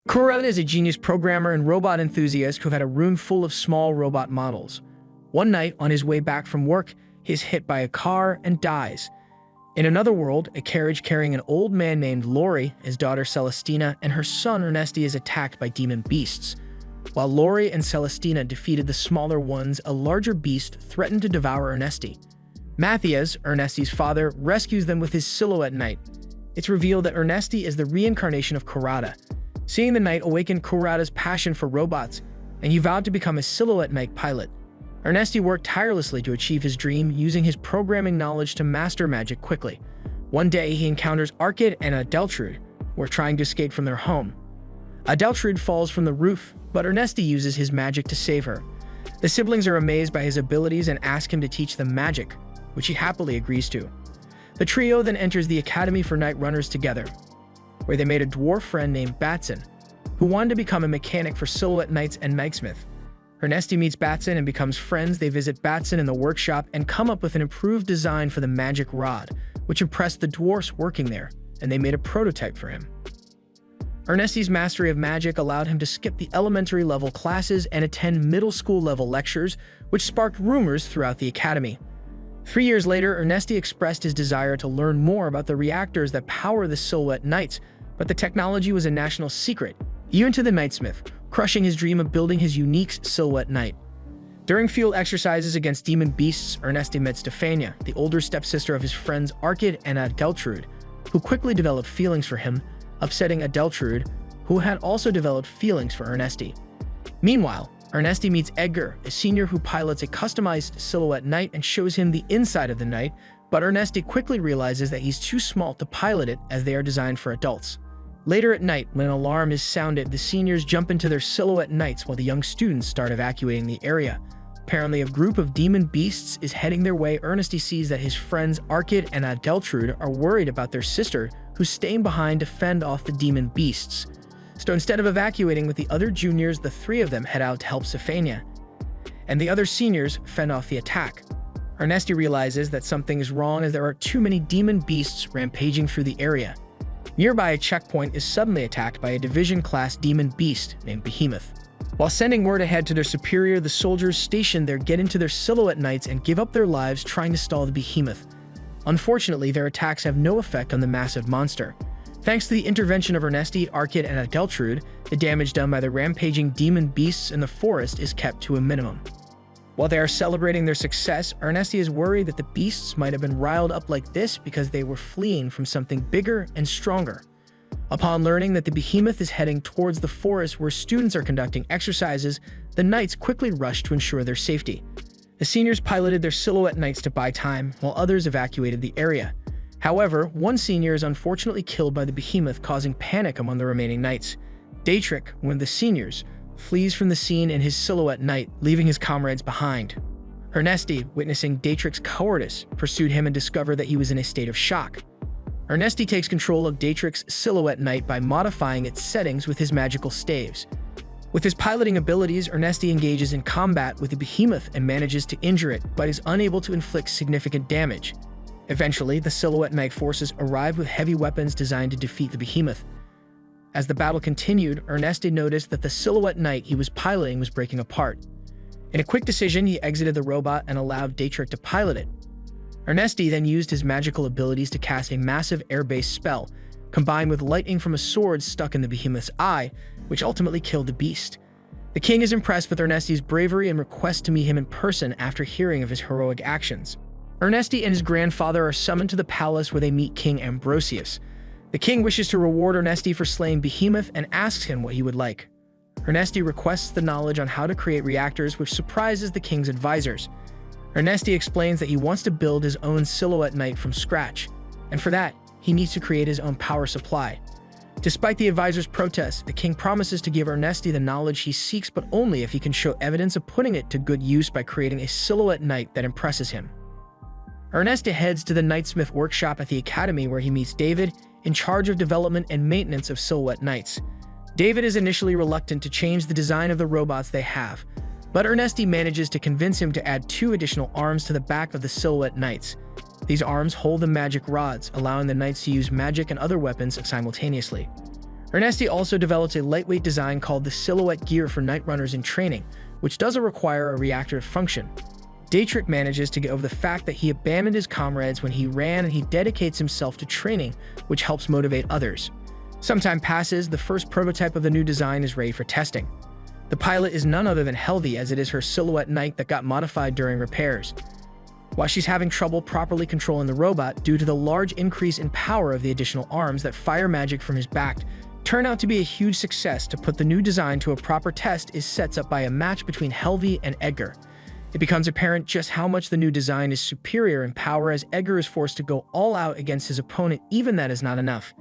Kurata is a genius programmer and robot enthusiast who had a room full of small robot models. One night, on his way back from work, he is hit by a car and dies. In another world, a carriage carrying an old man named Lori, his daughter Celestina, and her son Ernesti is attacked by demon beasts. While Lori and Celestina defeated the smaller ones, a larger beast threatened to devour Ernesti. Matthias, Ernesti's father, rescues them with his silhouette knight. It's revealed that Ernesti is the reincarnation of Kurata. Seeing the knight awakened Kurata's passion for robots, and he vowed to become a silhouette knight pilot. Ernesti worked tirelessly to achieve his dream, using his programming knowledge to master magic quickly. One day, he encounters Arkid and Adeltrude, who are trying to escape from their home. Adeltrude falls from the roof, but Ernesti uses his magic to save her. The siblings are amazed by his abilities and ask him to teach them magic, which he happily agrees to. The trio then enters the Academy for Night Runners together, where they made a dwarf friend named Batson, who wanted to become a mechanic for Silhouette Knights and Knightsmith. Ernesti meets Batson and becomes friends. They visit Batson in the workshop and come up with an improved design for the magic rod, which impressed the dwarfs working there, and they made a prototype for him. Ernesti's mastery of magic allowed him to skip the elementary level classes and attend middle school level lectures, which sparked rumors throughout the academy. 3 years later, Ernesti expressed his desire to learn more about the reactors that power the Silhouette Knights, but the technology was a national secret, even to the Knightsmith, crushing his dream of building his unique Silhouette Knight. During field exercises against demon beasts, Ernesti met Stefania, the older stepsister of his friends Arkid and Adeltrude, who quickly developed feelings for him, upsetting Adeltrude, who had also developed feelings for Ernesti. Meanwhile, Ernesti meets Edgar, a senior who pilots a customized Silhouette Knight and shows him the inside of the knight, but Ernesti quickly realizes that he's too small to pilot it as they are designed for adults. Later at night, when an alarm is sounded, the seniors jump into their Silhouette Knights while the young students start evacuating the area. Apparently, a group of demon beasts is heading their way. Ernesti sees that his friends Arkid and Adeltrude are worried about their sister, who's staying behind to fend off the demon beasts. So instead of evacuating with the other juniors, the three of them head out to help Stefania, and the other seniors fend off the attack. Ernesti realizes that something is wrong as there are too many demon beasts rampaging through the area. Nearby, a checkpoint is suddenly attacked by a division-class demon beast named Behemoth. While sending word ahead to their superior, the soldiers stationed there get into their Silhouette Knights and give up their lives trying to stall the Behemoth. Unfortunately, their attacks have no effect on the massive monster. Thanks to the intervention of Ernesti, Arkid, and Adeltrude, the damage done by the rampaging demon beasts in the forest is kept to a minimum. While they are celebrating their success, Ernesti is worried that the beasts might have been riled up like this because they were fleeing from something bigger and stronger. Upon learning that the Behemoth is heading towards the forest where students are conducting exercises, the Knights quickly rush to ensure their safety. The seniors piloted their Silhouette Knights to buy time, while others evacuated the area. However, one senior is unfortunately killed by the Behemoth, causing panic among the remaining Knights. Dietrich, one of the seniors, flees from the scene in his Silhouette Knight, leaving his comrades behind. Ernesti, witnessing Dietrich's cowardice, pursued him and discovered that he was in a state of shock. Ernesti takes control of Dietrich's Silhouette Knight by modifying its settings with his magical staves. With his piloting abilities, Ernesti engages in combat with the Behemoth and manages to injure it, but is unable to inflict significant damage. Eventually, the Silhouette Knight forces arrive with heavy weapons designed to defeat the Behemoth. As the battle continued, Ernesti noticed that the Silhouette Knight he was piloting was breaking apart. In a quick decision, he exited the robot and allowed Dietrich to pilot it. Ernesti then used his magical abilities to cast a massive air-based spell, combined with lightning from a sword stuck in the Behemoth's eye, which ultimately killed the beast. The king is impressed with Ernesti's bravery and requests to meet him in person after hearing of his heroic actions. Ernesti and his grandfather are summoned to the palace where they meet King Ambrosius. The king wishes to reward Ernesti for slaying Behemoth and asks him what he would like. Ernesti requests the knowledge on how to create reactors, which surprises the king's advisors. Ernesti explains that he wants to build his own Silhouette Knight from scratch, and for that, he needs to create his own power supply. Despite the advisors' protests, the king promises to give Ernesti the knowledge he seeks, but only if he can show evidence of putting it to good use by creating a Silhouette Knight that impresses him. Ernesti heads to the Knightsmith workshop at the academy where he meets David, in charge of development and maintenance of Silhouette Knights. David is initially reluctant to change the design of the robots they have, but Ernesti manages to convince him to add 2 additional arms to the back of the Silhouette Knights. These arms hold the magic rods, allowing the Knights to use magic and other weapons simultaneously. Ernesti also develops a lightweight design called the Silhouette Gear for night runners in training, which doesn't require a reactive function. Dietrich manages to get over the fact that he abandoned his comrades when he ran, and he dedicates himself to training, which helps motivate others. Some time passes, the first prototype of the new design is ready for testing. The pilot is none other than Helvi, as it is her Silhouette Knight that got modified during repairs. While she's having trouble properly controlling the robot due to the large increase in power of the additional arms that fire magic from his back, turn out to be a huge success. To put the new design to a proper test is sets up by a match between Helvi and Edgar. It becomes apparent just how much the new design is superior in power, as Edgar is forced to go all out against his opponent. Even that is not enough.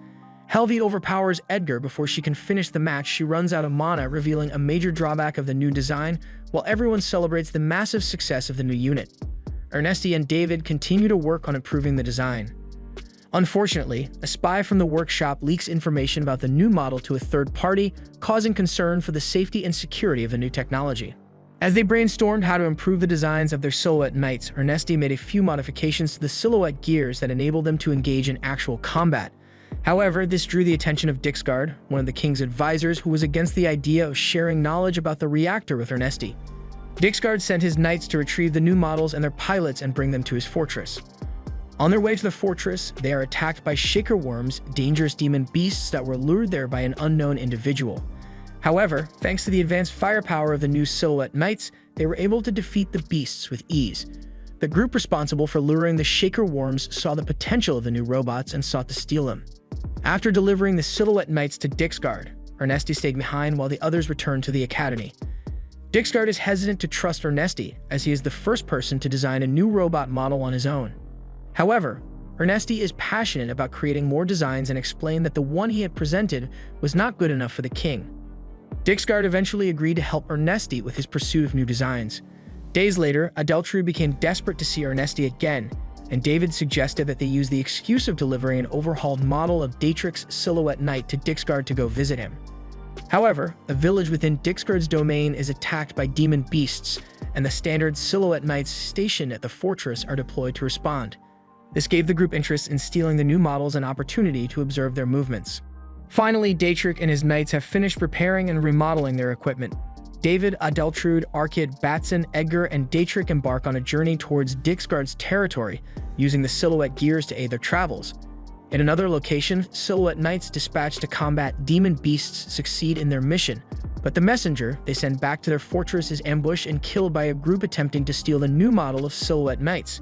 Helvi overpowers Edgar before she can finish the match. She runs out of mana, revealing a major drawback of the new design, while everyone celebrates the massive success of the new unit. Ernesti and David continue to work on improving the design. Unfortunately, a spy from the workshop leaks information about the new model to a third party, causing concern for the safety and security of the new technology. As they brainstormed how to improve the designs of their Silhouette Knights, Ernesti made a few modifications to the Silhouette gears that enabled them to engage in actual combat. However, this drew the attention of Dixgard, one of the king's advisors, who was against the idea of sharing knowledge about the reactor with Ernesti. Dixgard sent his knights to retrieve the new models and their pilots and bring them to his fortress. On their way to the fortress, they are attacked by shaker worms, dangerous demon beasts that were lured there by an unknown individual. However, thanks to the advanced firepower of the new Silhouette Knights, they were able to defeat the beasts with ease. The group responsible for luring the shaker worms saw the potential of the new robots and sought to steal them. After delivering the Silhouette Knights to Dixgard, Ernesti stayed behind while the others returned to the academy. Dixgard is hesitant to trust Ernesti, as he is the first person to design a new robot model on his own. However, Ernesti is passionate about creating more designs and explained that the one he had presented was not good enough for the king. Dixgard eventually agreed to help Ernesti with his pursuit of new designs. Days later, Adeltrud became desperate to see Ernesti again, and David suggested that they use the excuse of delivering an overhauled model of Dietrich's Silhouette Knight to Dixgard to go visit him. However, a village within Dixgard's domain is attacked by demon beasts, and the standard Silhouette Knights stationed at the fortress are deployed to respond. This gave the group interest in stealing the new models an opportunity to observe their movements. Finally, Dietrich and his knights have finished preparing and remodeling their equipment. David, Adeltrud, Arkid, Batson, Edgar, and Dietrich embark on a journey towards Dixgard's territory, using the Silhouette gears to aid their travels. In another location, Silhouette Knights dispatched to combat demon beasts succeed in their mission, but the messenger they send back to their fortress is ambushed and killed by a group attempting to steal the new model of Silhouette Knights.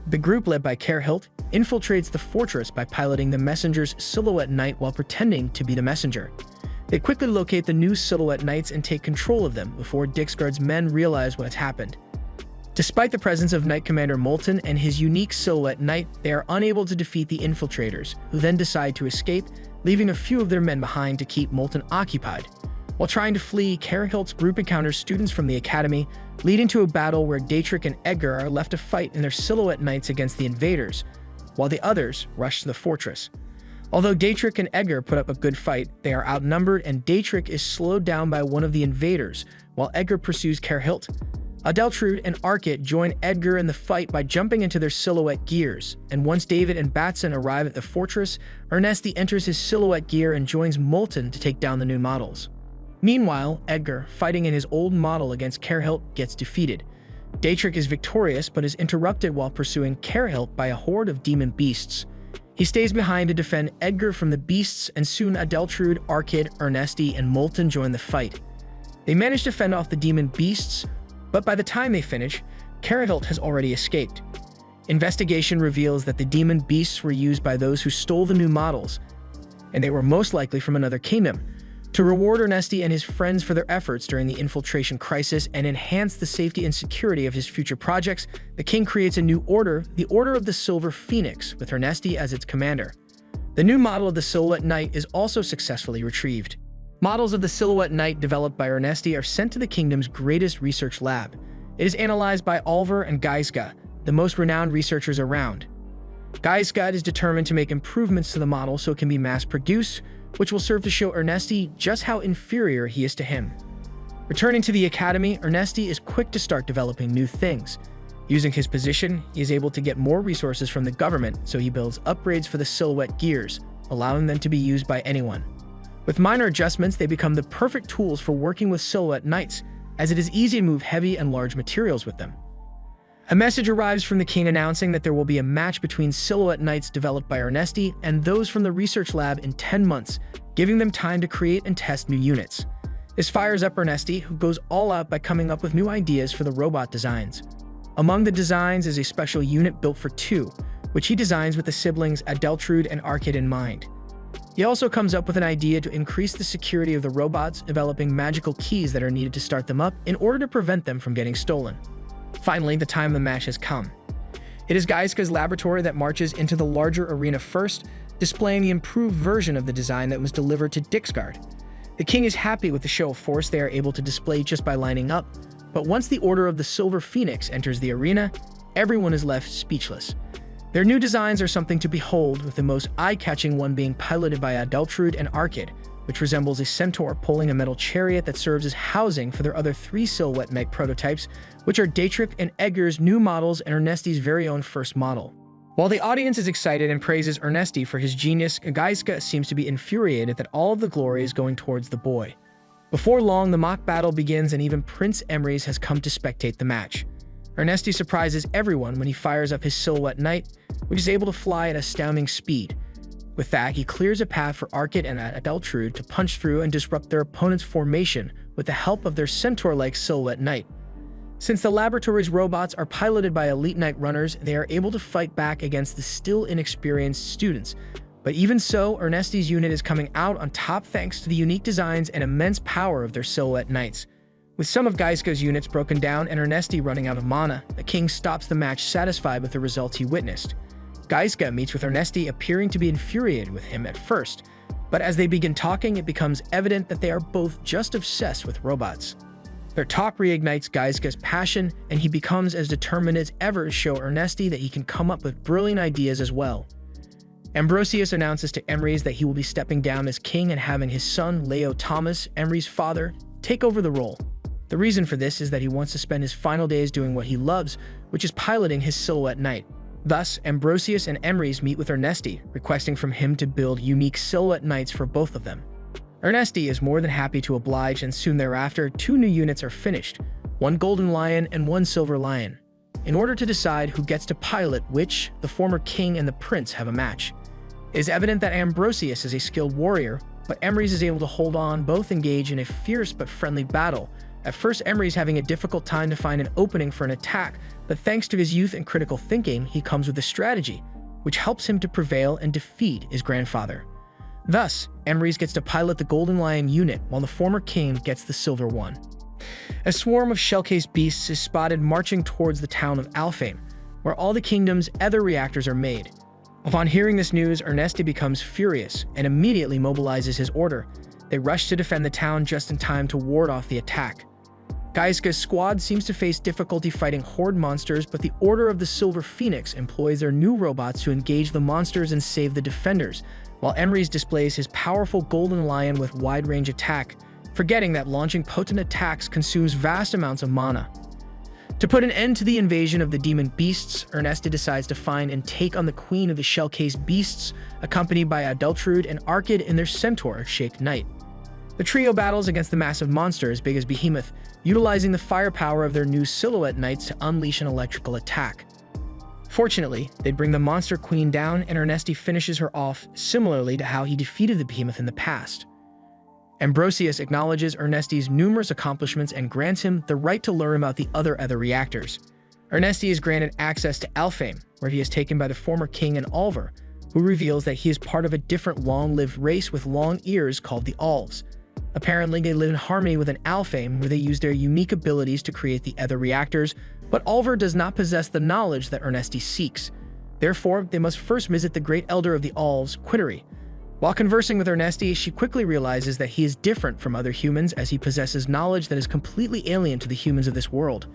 The group, led by Kerhilt, infiltrates the fortress by piloting the messenger's Silhouette Knight while pretending to be the messenger. They quickly locate the new Silhouette Knights and take control of them before Dixgard's men realize what has happened. Despite the presence of Knight Commander Molten and his unique Silhouette Knight, they are unable to defeat the infiltrators, who then decide to escape, leaving a few of their men behind to keep Molten occupied. While trying to flee, Kerhilt's group encounters students from the academy, leading to a battle where Dietrich and Edgar are left to fight in their Silhouette Knights against the invaders, while the others rush to the fortress. Although Dietrich and Edgar put up a good fight, they are outnumbered and Dietrich is slowed down by one of the invaders, while Edgar pursues Kerhilt. Adeltrud and Arkit join Edgar in the fight by jumping into their Silhouette gears, and once David and Batson arrive at the fortress, Ernesti enters his Silhouette gear and joins Molten to take down the new models. Meanwhile, Edgar, fighting in his old model against Kerhilt, gets defeated. Dietrich is victorious but is interrupted while pursuing Kerhilt by a horde of demon beasts. He stays behind to defend Edgar from the beasts, and soon Adeltrud, Arkid, Ernesti, and Molten join the fight. They manage to fend off the demon beasts, but by the time they finish, Kerhilt has already escaped. Investigation reveals that the demon beasts were used by those who stole the new models, and they were most likely from another kingdom. To reward Ernesti and his friends for their efforts during the infiltration crisis and enhance the safety and security of his future projects, the king creates a new order, the Order of the Silver Phoenix, with Ernesti as its commander. The new model of the Silhouette Knight is also successfully retrieved. Models of the Silhouette Knight developed by Ernesti are sent to the kingdom's greatest research lab. It is analyzed by Alvar and Geisga, the most renowned researchers around. Geisga is determined to make improvements to the model so it can be mass-produced, which will serve to show Ernesti just how inferior he is to him. Returning to the academy, Ernesti is quick to start developing new things. Using his position, he is able to get more resources from the government, so he builds upgrades for the Silhouette gears, allowing them to be used by anyone. With minor adjustments, they become the perfect tools for working with silhouette knights, as it is easy to move heavy and large materials with them. A message arrives from the king announcing that there will be a match between silhouette knights developed by Ernesti and those from the research lab in 10 months, giving them time to create and test new units. This fires up Ernesti, who goes all out by coming up with new ideas for the robot designs. Among the designs is a special unit built for two, which he designs with the siblings Adeltrude and Arkid in mind. He also comes up with an idea to increase the security of the robots, developing magical keys that are needed to start them up in order to prevent them from getting stolen. Finally, the time of the match has come. It is Gaiska's laboratory that marches into the larger arena first, displaying the improved version of the design that was delivered to Dixgard. The king is happy with the show of force they are able to display just by lining up, but once the Order of the Silver Phoenix enters the arena, everyone is left speechless. Their new designs are something to behold, with the most eye-catching one being piloted by Adeltrude and Arkid, which resembles a centaur pulling a metal chariot that serves as housing for their other three silhouette knight prototypes, which are Dietrich and Edgar's new models and Ernesti's very own first model. While the audience is excited and praises Ernesti for his genius, Gaiska seems to be infuriated that all of the glory is going towards the boy. Before long, the mock battle begins and even Prince Emrys has come to spectate the match. Ernesti surprises everyone when he fires up his silhouette knight, which is able to fly at astounding speed. With that, he clears a path for Arkid and Adeltrude to punch through and disrupt their opponent's formation with the help of their centaur-like silhouette knight. Since the laboratory's robots are piloted by elite knight runners, they are able to fight back against the still inexperienced students. But even so, Ernesti's unit is coming out on top thanks to the unique designs and immense power of their silhouette knights. With some of Gaiska's units broken down and Ernesti running out of mana, the king stops the match satisfied with the results he witnessed. Gaiska meets with Ernesti, appearing to be infuriated with him at first, but as they begin talking, it becomes evident that they are both just obsessed with robots. Their talk reignites Gaiska's passion, and he becomes as determined as ever to show Ernesti that he can come up with brilliant ideas as well. Ambrosius announces to Emrys that he will be stepping down as king and having his son, Leo Thomas, Emrys' father, take over the role. The reason for this is that he wants to spend his final days doing what he loves, which is piloting his silhouette knight. Thus, Ambrosius and Emrys meet with Ernesti, requesting from him to build unique silhouette knights for both of them. Ernesti is more than happy to oblige, and soon thereafter, two new units are finished, one golden lion and one silver lion. In order to decide who gets to pilot which, the former king and the prince have a match. It is evident that Ambrosius is a skilled warrior, but Emrys is able to hold on, both engage in a fierce but friendly battle. At first, Emrys having a difficult time to find an opening for an attack, but thanks to his youth and critical thinking, he comes with a strategy, which helps him to prevail and defeat his grandfather. Thus, Emrys gets to pilot the Golden Lion unit, while the former king gets the silver one. A swarm of shell-cased beasts is spotted marching towards the town of Alfheim, where all the kingdom's ether reactors are made. Upon hearing this news, Ernesti becomes furious and immediately mobilizes his order. They rush to defend the town just in time to ward off the attack. Gaiska's squad seems to face difficulty fighting horde monsters, but the Order of the Silver Phoenix employs their new robots to engage the monsters and save the defenders, while Emrys displays his powerful Golden Lion with wide-range attack, forgetting that launching potent attacks consumes vast amounts of mana. To put an end to the invasion of the demon beasts, Ernesti decides to find and take on the queen of the shell-cased beasts, accompanied by Adeltrude and Arkid in their centaur-shaped knight. The trio battles against the massive monster as big as Behemoth, utilizing the firepower of their new silhouette knights to unleash an electrical attack. Fortunately, they bring the monster queen down, and Ernesti finishes her off similarly to how he defeated the Behemoth in the past. Ambrosius acknowledges Ernesti's numerous accomplishments and grants him the right to learn about the other ether reactors. Ernesti is granted access to Alfheim, where he is taken by the former king and Alvar, who reveals that he is part of a different long-lived race with long ears called the Alves. Apparently, they live in harmony with an Alfheim where they use their unique abilities to create the ether reactors, but Alvar does not possess the knowledge that Ernesti seeks. Therefore, they must first visit the great elder of the Alves, Quittery. While conversing with Ernesti, she quickly realizes that he is different from other humans, as he possesses knowledge that is completely alien to the humans of this world.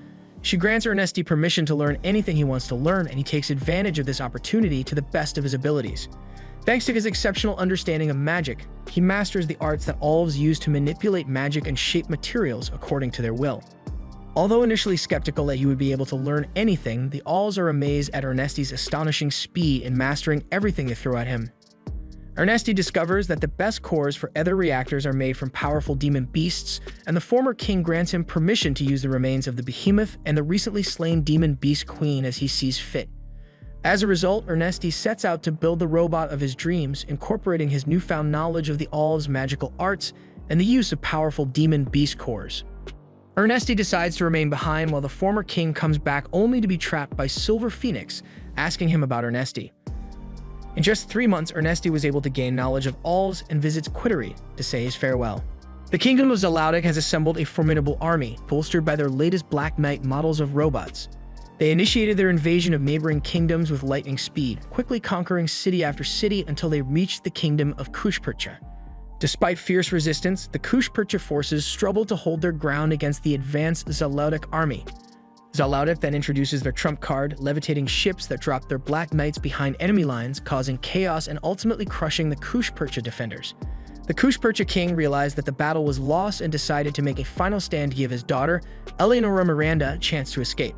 She grants Ernesti permission to learn anything he wants to learn, and he takes advantage of this opportunity to the best of his abilities. Thanks to his exceptional understanding of magic, he masters the arts that Alves use to manipulate magic and shape materials according to their will. Although initially skeptical that he would be able to learn anything, the Alves are amazed at Ernesti's astonishing speed in mastering everything they throw at him. Ernesti discovers that the best cores for other reactors are made from powerful demon beasts, and the former king grants him permission to use the remains of the behemoth and the recently slain demon beast queen as he sees fit. As a result, Ernesti sets out to build the robot of his dreams, incorporating his newfound knowledge of the All's magical arts and the use of powerful demon beast cores. Ernesti decides to remain behind while the former king comes back only to be trapped by Silver Phoenix, asking him about Ernesti. In just 3 months, Ernesti was able to gain knowledge of Alls and visits Quittery to say his farewell. The Kingdom of Zalaudic has assembled a formidable army, bolstered by their latest Black Knight models of robots. They initiated their invasion of neighboring kingdoms with lightning speed, quickly conquering city after city until they reached the kingdom of Kushpercha. Despite fierce resistance, the Kushpercha forces struggled to hold their ground against the advanced Zalaudic army. Zalaudic then introduces their trump card, levitating ships that drop their Black Knights behind enemy lines, causing chaos and ultimately crushing the Kushpercha defenders. The Kushpercha king realized that the battle was lost and decided to make a final stand to give his daughter, Eleonora Miranda, a chance to escape.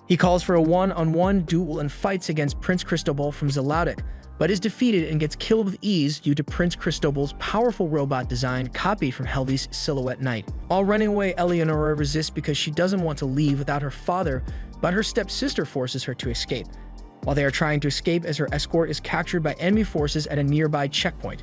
He calls for a one-on-one duel and fights against Prince Cristobal from Zalaudic, but is defeated and gets killed with ease due to Prince Cristobal's powerful robot design copied from Helvi's Silhouette Knight. While running away, Eleonora resists because she doesn't want to leave without her father, but her stepsister forces her to escape. While they are trying to escape, as her escort is captured by enemy forces at a nearby checkpoint.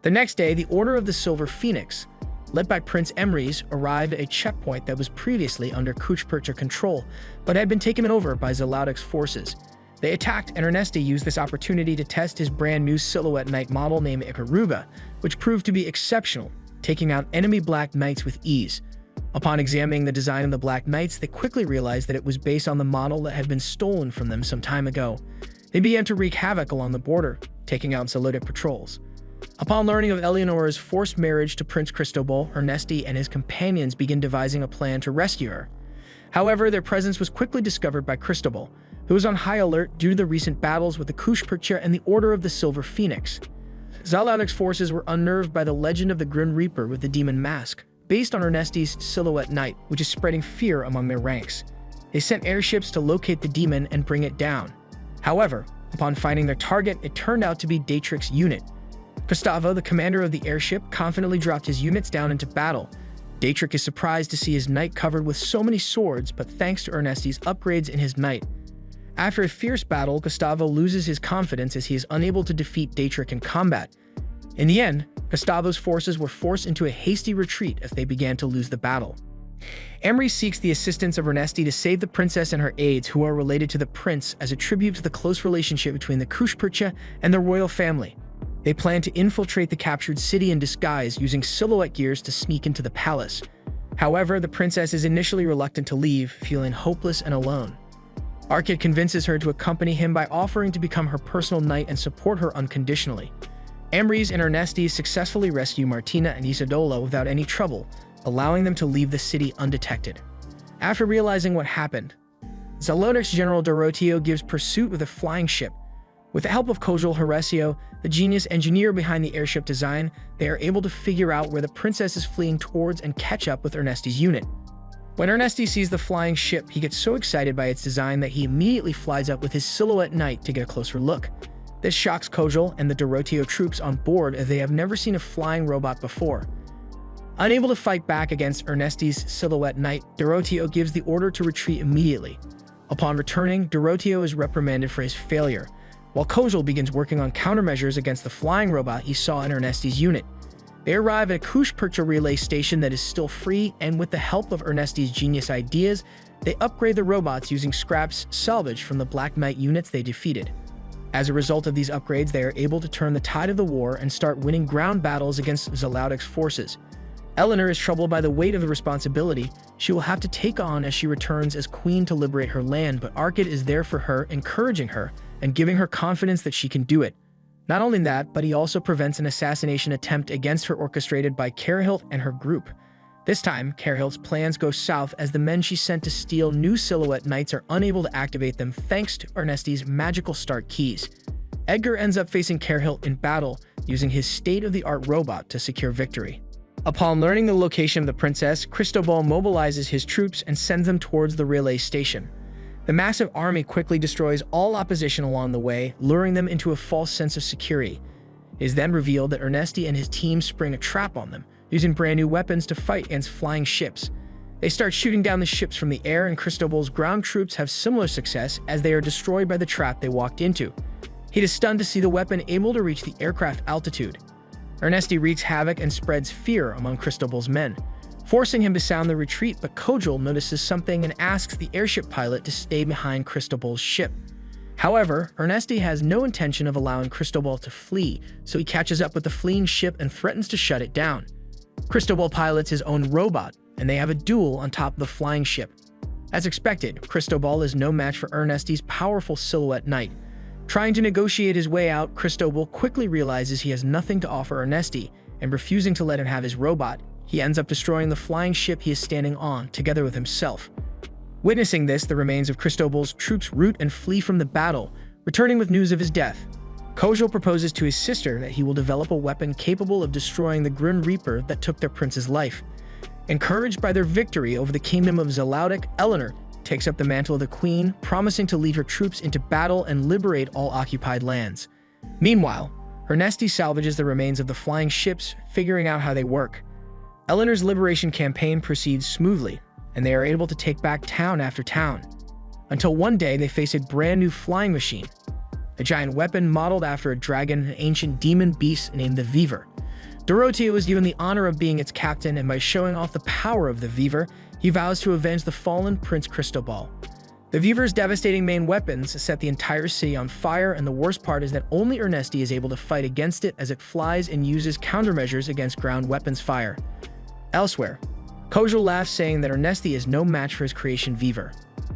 The next day, the Order of the Silver Phoenix, led by Prince Emrys, arrived at a checkpoint that was previously under Kushpercha control, but had been taken over by Zalaudic's forces. They attacked, and Ernesti used this opportunity to test his brand new Silhouette Knight model named Ikaruga, which proved to be exceptional, taking out enemy Black Knights with ease. Upon examining the design of the Black Knights, they quickly realized that it was based on the model that had been stolen from them some time ago. They began to wreak havoc along the border, taking out Zalaudic patrols. Upon learning of Eleonora's forced marriage to Prince Cristobal, Ernesti and his companions begin devising a plan to rescue her. However, their presence was quickly discovered by Cristobal, who was on high alert due to the recent battles with the Kushpercha and the Order of the Silver Phoenix. Zalaudic's forces were unnerved by the legend of the Grim Reaper with the demon mask, based on Ernesti's Silhouette Knight, which is spreading fear among their ranks. They sent airships to locate the demon and bring it down. However, upon finding their target, it turned out to be Datrix's unit. Gustavo, the commander of the airship, confidently dropped his units down into battle. Datrix is surprised to see his knight covered with so many swords, but thanks to Ernesti's upgrades in his knight. After a fierce battle, Gustavo loses his confidence as he is unable to defeat Datrix in combat. In the end, Gustavo's forces were forced into a hasty retreat as they began to lose the battle. Emrys seeks the assistance of Ernesti to save the princess and her aides, who are related to the prince, as a tribute to the close relationship between the Kushpercha and the royal family. They plan to infiltrate the captured city in disguise, using silhouette gears to sneak into the palace. However, the princess is initially reluctant to leave, feeling hopeless and alone. Arkid convinces her to accompany him by offering to become her personal knight and support her unconditionally. Emrys and Ernesti successfully rescue Martina and Isodola without any trouble, allowing them to leave the city undetected. After realizing what happened, Zalaudic's General Doroteo gives pursuit with a flying ship. With the help of Kojal Horacio, the genius engineer behind the airship design, they are able to figure out where the princess is fleeing towards and catch up with Ernesti's unit. When Ernesti sees the flying ship, he gets so excited by its design that he immediately flies up with his Silhouette Knight to get a closer look. This shocks Kojal and the Doroteo troops on board, as they have never seen a flying robot before. Unable to fight back against Ernesti's Silhouette Knight, Doroteo gives the order to retreat immediately. Upon returning, Doroteo is reprimanded for his failure, while Kojal begins working on countermeasures against the flying robot he saw in Ernesti's unit. They arrive at a Kushpercha relay station that is still free, and with the help of Ernesti's genius ideas, they upgrade the robots using scraps salvaged from the Black Knight units they defeated. As a result of these upgrades, they are able to turn the tide of the war and start winning ground battles against Zalaudic's forces. Eleanor is troubled by the weight of the responsibility she will have to take on as she returns as queen to liberate her land, but Arkid is there for her, encouraging her and giving her confidence that she can do it. Not only that, but he also prevents an assassination attempt against her orchestrated by Carhilt and her group. This time, Carhilt's plans go south as the men she sent to steal new Silhouette Knights are unable to activate them thanks to Ernesti's magical start keys. Edgar ends up facing Carhilt in battle, using his state-of-the-art robot to secure victory. Upon learning the location of the princess, Cristobal mobilizes his troops and sends them towards the relay station. The massive army quickly destroys all opposition along the way, luring them into a false sense of security. It is then revealed that Ernesti and his team spring a trap on them, using brand new weapons to fight against flying ships. They start shooting down the ships from the air, and Cristobal's ground troops have similar success as they are destroyed by the trap they walked into. He is stunned to see the weapon able to reach the aircraft altitude. Ernesti wreaks havoc and spreads fear among Cristobal's men, forcing him to sound the retreat, but Kojal notices something and asks the airship pilot to stay behind Cristobal's ship. However, Ernesti has no intention of allowing Cristobal to flee, so he catches up with the fleeing ship and threatens to shut it down. Cristobal pilots his own robot, and they have a duel on top of the flying ship. As expected, Cristobal is no match for Ernesti's powerful silhouette knight. Trying to negotiate his way out, Cristobal quickly realizes he has nothing to offer Ernesti, and refusing to let him have his robot, he ends up destroying the flying ship he is standing on, together with himself. Witnessing this, the remains of Cristobal's troops rout and flee from the battle, returning with news of his death. Kojal proposes to his sister that he will develop a weapon capable of destroying the Grim Reaper that took their prince's life. Encouraged by their victory over the kingdom of Zalaudic, Eleanor takes up the mantle of the queen, promising to lead her troops into battle and liberate all occupied lands. Meanwhile, Ernesti salvages the remains of the flying ships, figuring out how they work. Eleanor's liberation campaign proceeds smoothly, and they are able to take back town after town, until one day they face a brand new flying machine, a giant weapon modeled after a dragon, an ancient demon beast named the Weaver. Doroteo is given the honor of being its captain, and by showing off the power of the Weaver, he vows to avenge the fallen Prince Cristobal. The Weaver's devastating main weapons set the entire city on fire, and the worst part is that only Ernesti is able to fight against it as it flies and uses countermeasures against ground weapons fire. Elsewhere, Kojal laughs, saying that Ernesti is no match for his creation Weaver.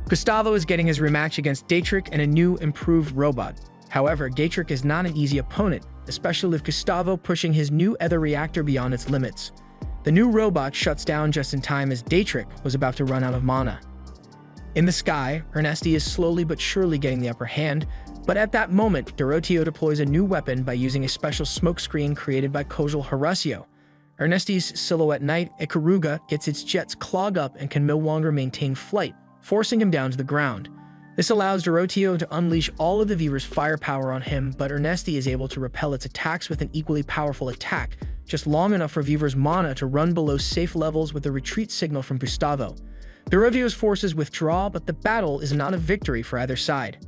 Gustavo is getting his rematch against Dietrich and a new, improved robot. However, Dietrich is not an easy opponent, especially with Gustavo pushing his new ether reactor beyond its limits. The new robot shuts down just in time as Dietrich was about to run out of mana. In the sky, Ernesti is slowly but surely getting the upper hand, but at that moment, Doroteo deploys a new weapon by using a special smokescreen created by Kojal Horacio. Ernesti's silhouette knight, Ikaruga, gets its jets clog up and can no longer maintain flight, forcing him down to the ground. This allows Doroteo to unleash all of the Weaver's firepower on him, but Ernesti is able to repel its attacks with an equally powerful attack, just long enough for Weaver's mana to run below safe levels with a retreat signal from Gustavo. Doroteo's forces withdraw, but the battle is not a victory for either side.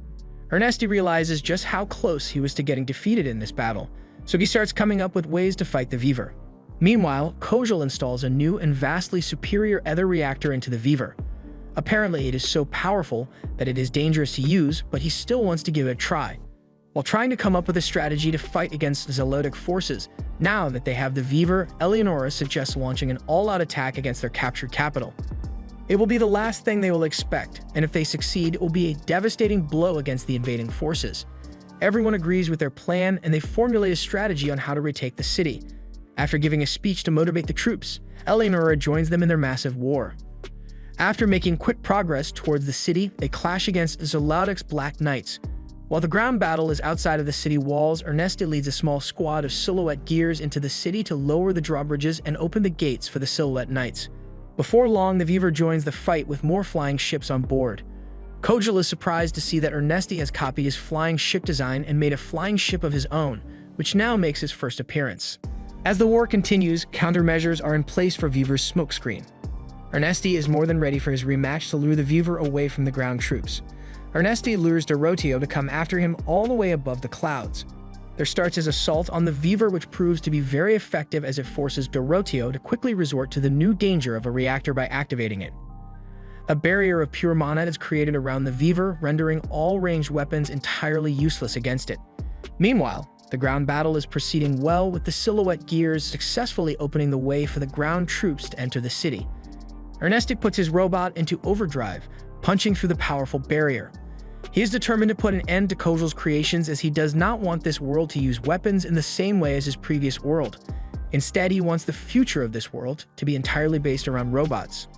Ernesti realizes just how close he was to getting defeated in this battle, so he starts coming up with ways to fight the Weaver. Meanwhile, Kojal installs a new and vastly superior ether reactor into the Weaver. Apparently, it is so powerful that it is dangerous to use, but he still wants to give it a try. While trying to come up with a strategy to fight against Zalaudic forces, now that they have the Weaver, Eleonora suggests launching an all-out attack against their captured capital. It will be the last thing they will expect, and if they succeed, it will be a devastating blow against the invading forces. Everyone agrees with their plan, and they formulate a strategy on how to retake the city. After giving a speech to motivate the troops, Eleonora joins them in their massive war. After making quick progress towards the city, they clash against Zalaudic's Black Knights. While the ground battle is outside of the city walls, Ernesti leads a small squad of Silhouette Gears into the city to lower the drawbridges and open the gates for the Silhouette Knights. Before long, the Weaver joins the fight with more flying ships on board. Kojal is surprised to see that Ernesti has copied his flying ship design and made a flying ship of his own, which now makes his first appearance. As the war continues, countermeasures are in place for Weaver's smokescreen. Ernesti is more than ready for his rematch to lure the Weaver away from the ground troops. Ernesti lures Doroteo to come after him all the way above the clouds. There starts his assault on the Weaver, which proves to be very effective as it forces Doroteo to quickly resort to the new danger of a reactor by activating it. A barrier of pure mana is created around the Weaver, rendering all ranged weapons entirely useless against it. Meanwhile, the ground battle is proceeding well, with the Silhouette Gears successfully opening the way for the ground troops to enter the city. Ernesti puts his robot into overdrive, punching through the powerful barrier. He is determined to put an end to Kojal's creations, as he does not want this world to use weapons in the same way as his previous world. Instead, he wants the future of this world to be entirely based around robots.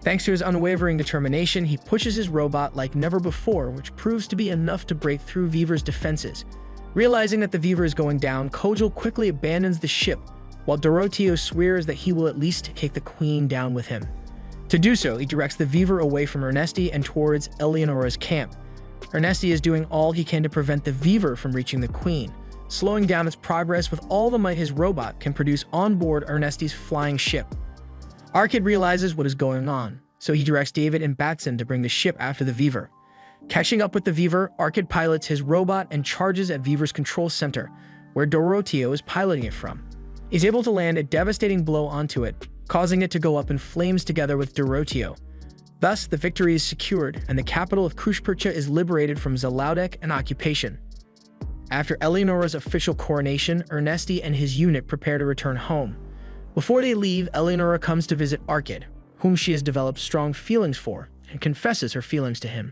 Thanks to his unwavering determination, he pushes his robot like never before, which proves to be enough to break through Weaver's defenses. Realizing that the Weaver is going down, Kojal quickly abandons the ship, while Doroteo swears that he will at least take the queen down with him. To do so, he directs the Weaver away from Ernesti and towards Eleonora's camp. Ernesti is doing all he can to prevent the Weaver from reaching the queen, slowing down its progress with all the might his robot can produce on board Ernesti's flying ship. Arkid realizes what is going on, so he directs David and Batson to bring the ship after the Weaver. Catching up with the Weaver, Arkid pilots his robot and charges at Weaver's control center, where Dorotio is piloting it from. He's able to land a devastating blow onto it, causing it to go up in flames together with Dorotio. Thus, the victory is secured, and the capital of Krushpercha is liberated from Zalaudek and occupation. After Eleonora's official coronation, Ernesti and his unit prepare to return home. Before they leave, Eleonora comes to visit Arkid, whom she has developed strong feelings for, and confesses her feelings to him.